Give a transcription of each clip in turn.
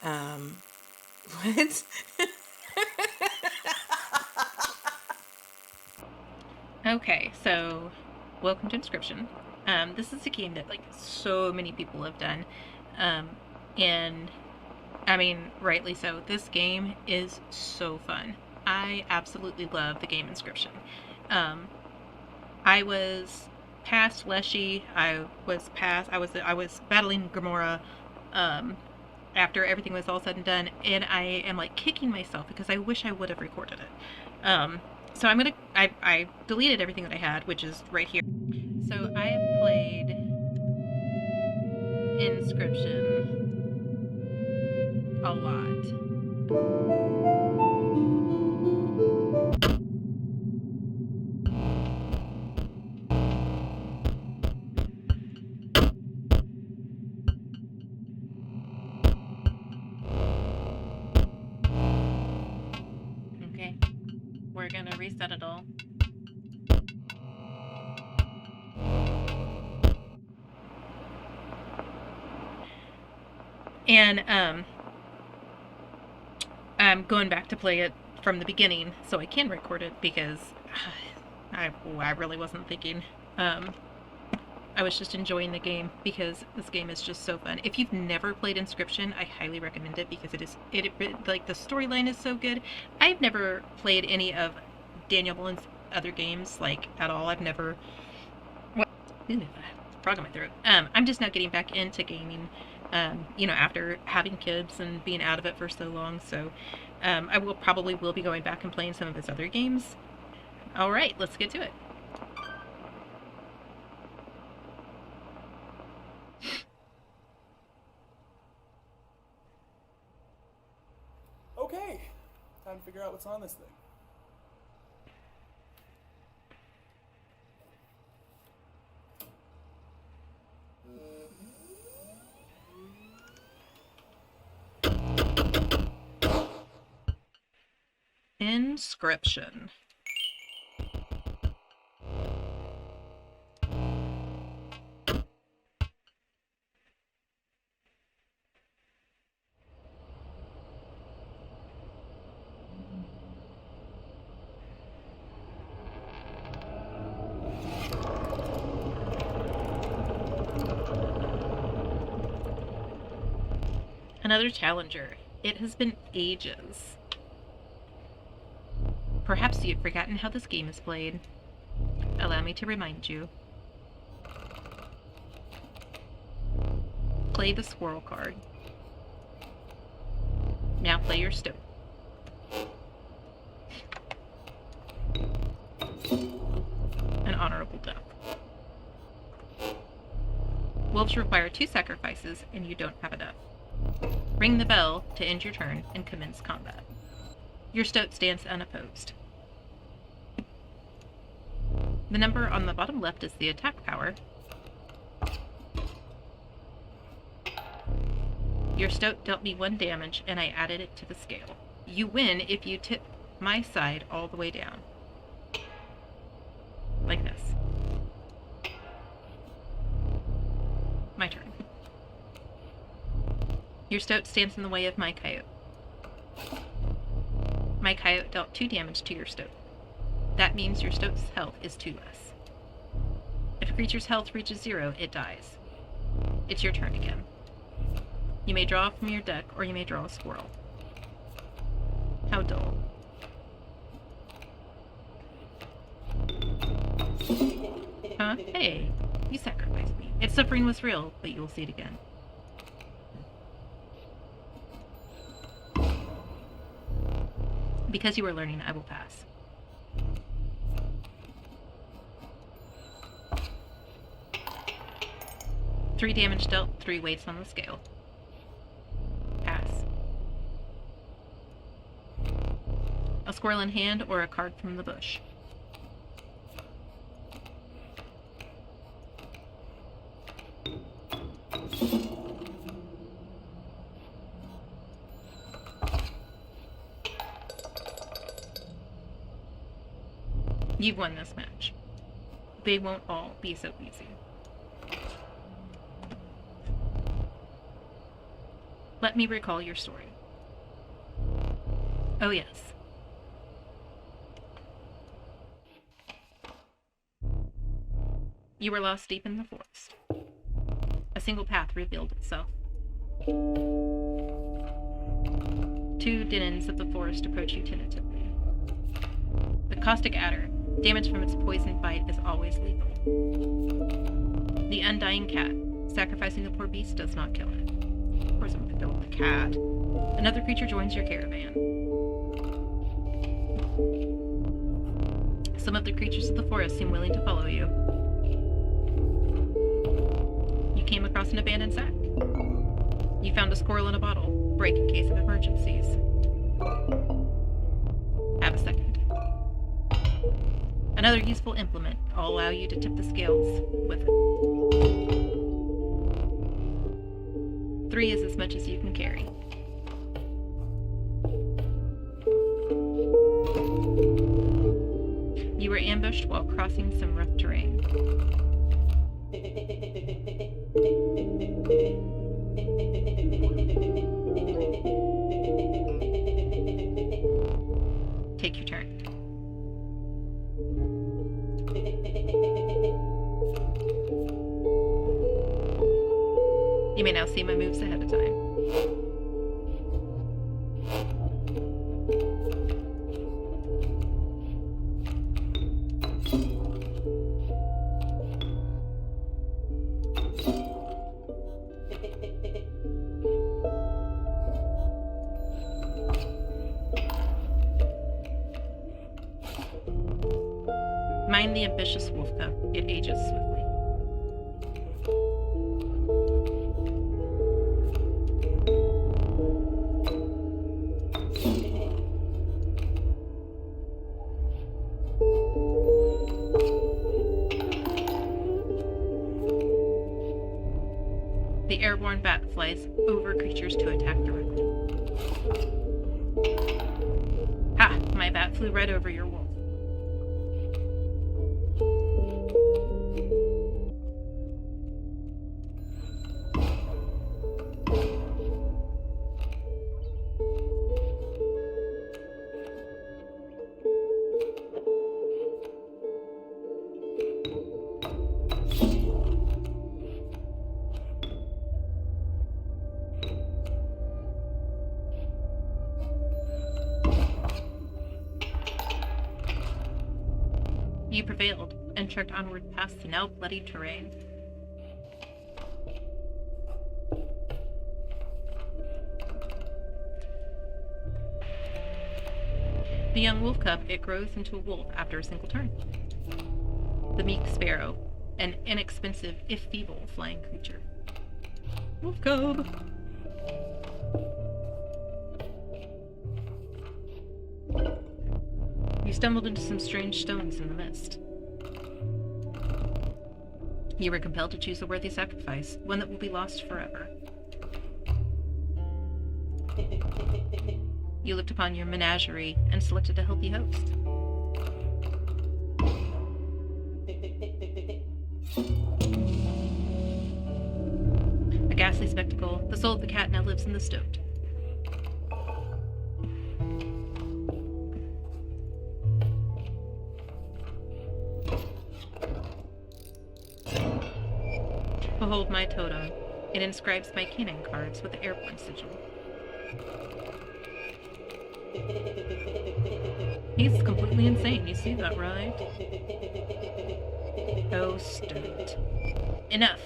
What? Okay, so welcome to Inscryption. This is a game that like so many people have done, um, and I mean, rightly so. This game is so fun. I absolutely love the game Inscryption. Um, I was past Leshy. I was battling Gamora. Um, After everything was all said and done, and I am like kicking myself because I wish I would have recorded it. So I deleted everything that I had, which is right here. So I have played Inscryption a lot. Okay, we're gonna reset it all. And I'm going back to play it from the beginning so I can record it because I really wasn't thinking. Um, I was just enjoying the game because this game is just so fun. If you've never played Inscryption, I highly recommend it because like the storyline is so good. I've never played any of Daniel Boland's other games like at all. I've never. What? Frog in my throat. I'm just now getting back into gaming. After having kids and being out of it for so long. So, I will be going back and playing some of his other games. All right, let's get to it. Okay, time to figure out what's on this thing. Inscryption. Another challenger. It has been ages. Perhaps you've forgotten how this game is played. Allow me to remind you. Play the squirrel card. Now play your stoat. An honorable death. Wolves require 2 sacrifices, and you don't have enough. Ring the bell to end your turn and commence combat. Your stoat stands unopposed. The number on the bottom left is the attack power. Your stoat dealt me 1 damage, and I added it to the scale. You win if you tip my side all the way down. Like this. My turn. Your stoat stands in the way of my coyote. My coyote dealt 2 damage to your stoat. That means your stoat's health is 2 less. If a creature's health reaches 0, it dies. It's your turn again. You may draw from your deck, or you may draw a squirrel. How dull. Huh? Hey, you sacrificed me. Its suffering was real, but you will see it again. Because you are learning, I will pass. Three damage dealt, 3 weights on the scale. Pass. A squirrel in hand or a card from the bush. You've won this match. They won't all be so easy. Let me recall your story. Oh, yes. You were lost deep in the forest. A single path revealed itself. Two denons of the forest approach you tentatively. The caustic adder, damage from its poison bite, is always lethal. The undying cat, sacrificing the poor beast does not kill it. Of course I'm going to go with the cat. Another creature joins your caravan. Some of the creatures of the forest seem willing to follow you. You came across an abandoned sack. You found a squirrel in a bottle. Break in case of emergencies. Have a second. Another useful implement. I'll allow you to tip the scales with it. 3 is as much as you can carry. You were ambushed while crossing some rough terrain. Take your turn. You may now see my moves ahead of time. Mind the ambitious wolf cub. It ages swiftly. The airborne bat flies over creatures to attack directly. Ha! My bat flew right over your wolf. You prevailed and trekked onward past the now bloody terrain. The young wolf cub, it grows into a wolf after a single turn. The meek sparrow, an inexpensive, if feeble, flying creature. Wolf cub! You stumbled into some strange stones in the mist. You were compelled to choose a worthy sacrifice, one that will be lost forever. You looked upon your menagerie and selected a healthy host. A ghastly spectacle, the soul of the cat now lives in the stoat. Behold my totem. It inscribes my cannon cards with the airborne sigil. He's completely insane, you see that, right? Oh, stoat. Enough!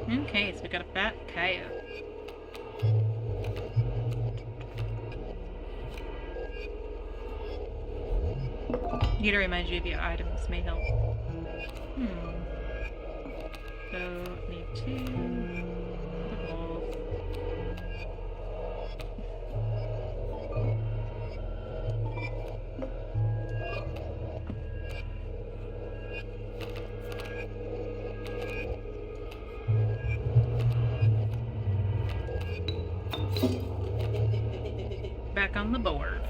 Okay, so we got a fat coyote. Need to remind you of your items may help. So, need 2. The wolf. Back on the board.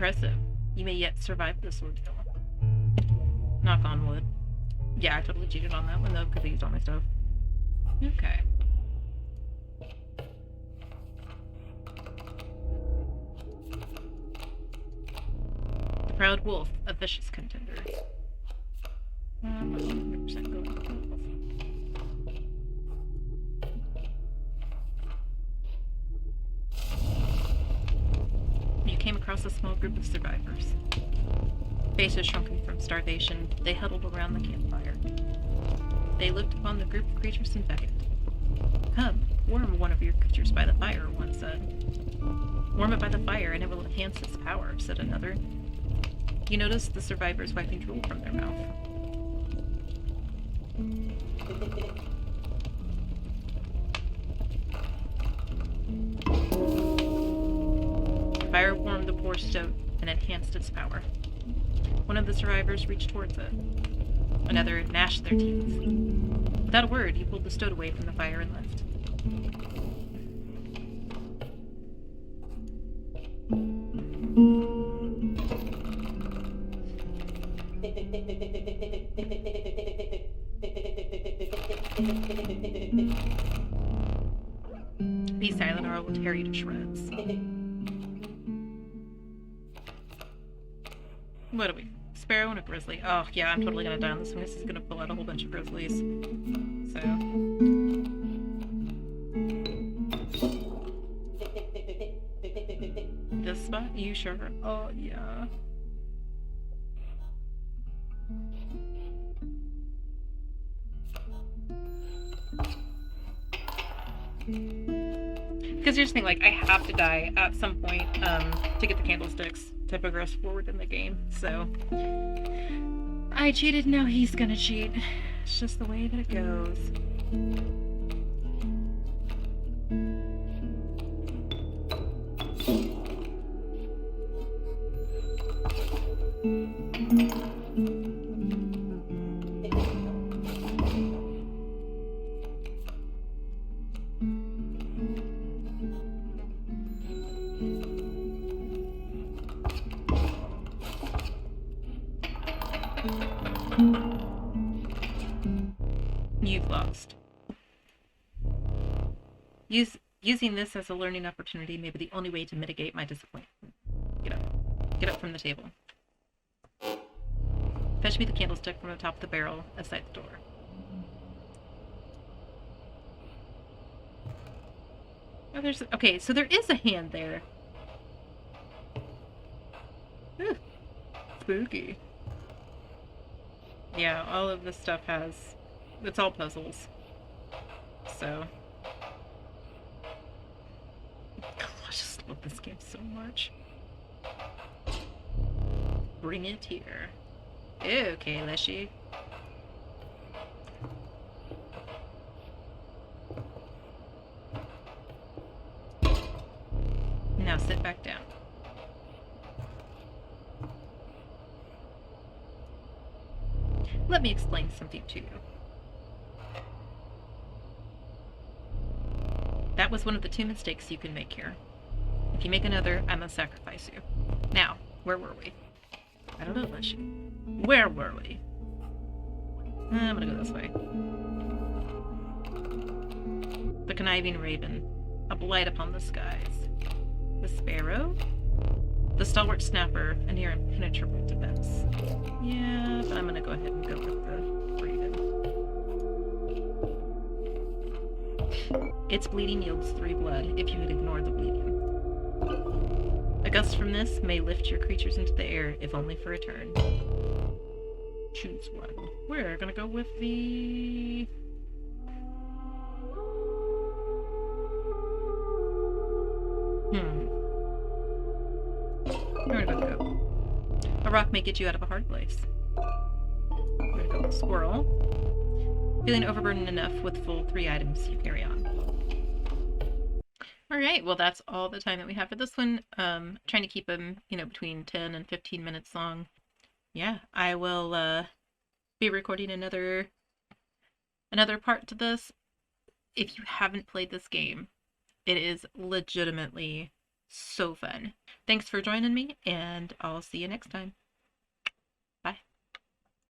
Impressive. You may yet survive this ordeal. Knock on wood. Yeah, I totally cheated on that one though, because I used all my stuff. Okay. The proud wolf, a vicious contender. 100% going with the wolf. You came across a small group of survivors. Faces shrunken from starvation, they huddled around the campfire. They looked upon the group of creatures and beckoned. Come, warm one of your creatures by the fire, one said. Warm it by the fire and it will enhance its power, said another. You noticed the survivors wiping drool from their mouth. The fire warmed the poor stoat and enhanced its power. One of the survivors reached towards it. Another gnashed their teeth. Without a word, he pulled the stoat away from the fire and left. Be silent or I will tear you to shreds. What are we? Sparrow and a grizzly. Oh, yeah, I'm totally gonna die on this one. This is gonna pull out a whole bunch of grizzlies. So. This spot? You sure? Oh, yeah. Because here's the thing, like, I have to die at some point to get the candlesticks to progress forward in the game, so I cheated, now he's gonna cheat. It's just the way that it goes. You've lost. Using this as a learning opportunity may be the only way to mitigate my disappointment. Get up. Get up from the table. Fetch me the candlestick from the top of the barrel outside the door. Oh, there's... Okay, so there is a hand there. Ooh, spooky. Yeah, all of this stuff has... It's all puzzles. So... I just love this game so much. Bring it here. Okay, Leshy. Now sit back down. Let me explain something to you. That was one of the 2 mistakes you can make here. If you make another, I must sacrifice you. Now, where were we? I don't know, Leshy. Where were we? I'm gonna go this way. The conniving raven, a blight upon the skies. The sparrow? The stalwart snapper, a near impenetrable defense. Yeah, but I'm gonna go ahead and go with the raven. Its bleeding yields 3 blood if you had ignored the bleeding. A gust from this may lift your creatures into the air, if only for a turn. Choose one. We're gonna go with the... We're gonna go. A rock may get you out of a hard place. We're gonna go with squirrel. Feeling overburdened enough with full 3 items, you carry on. Alright, well that's all the time that we have for this one. Trying to keep them, between 10 and 15 minutes long. Yeah, I will be recording another part to this. If you haven't played this game, it is legitimately so fun. Thanks for joining me, and I'll see you next time.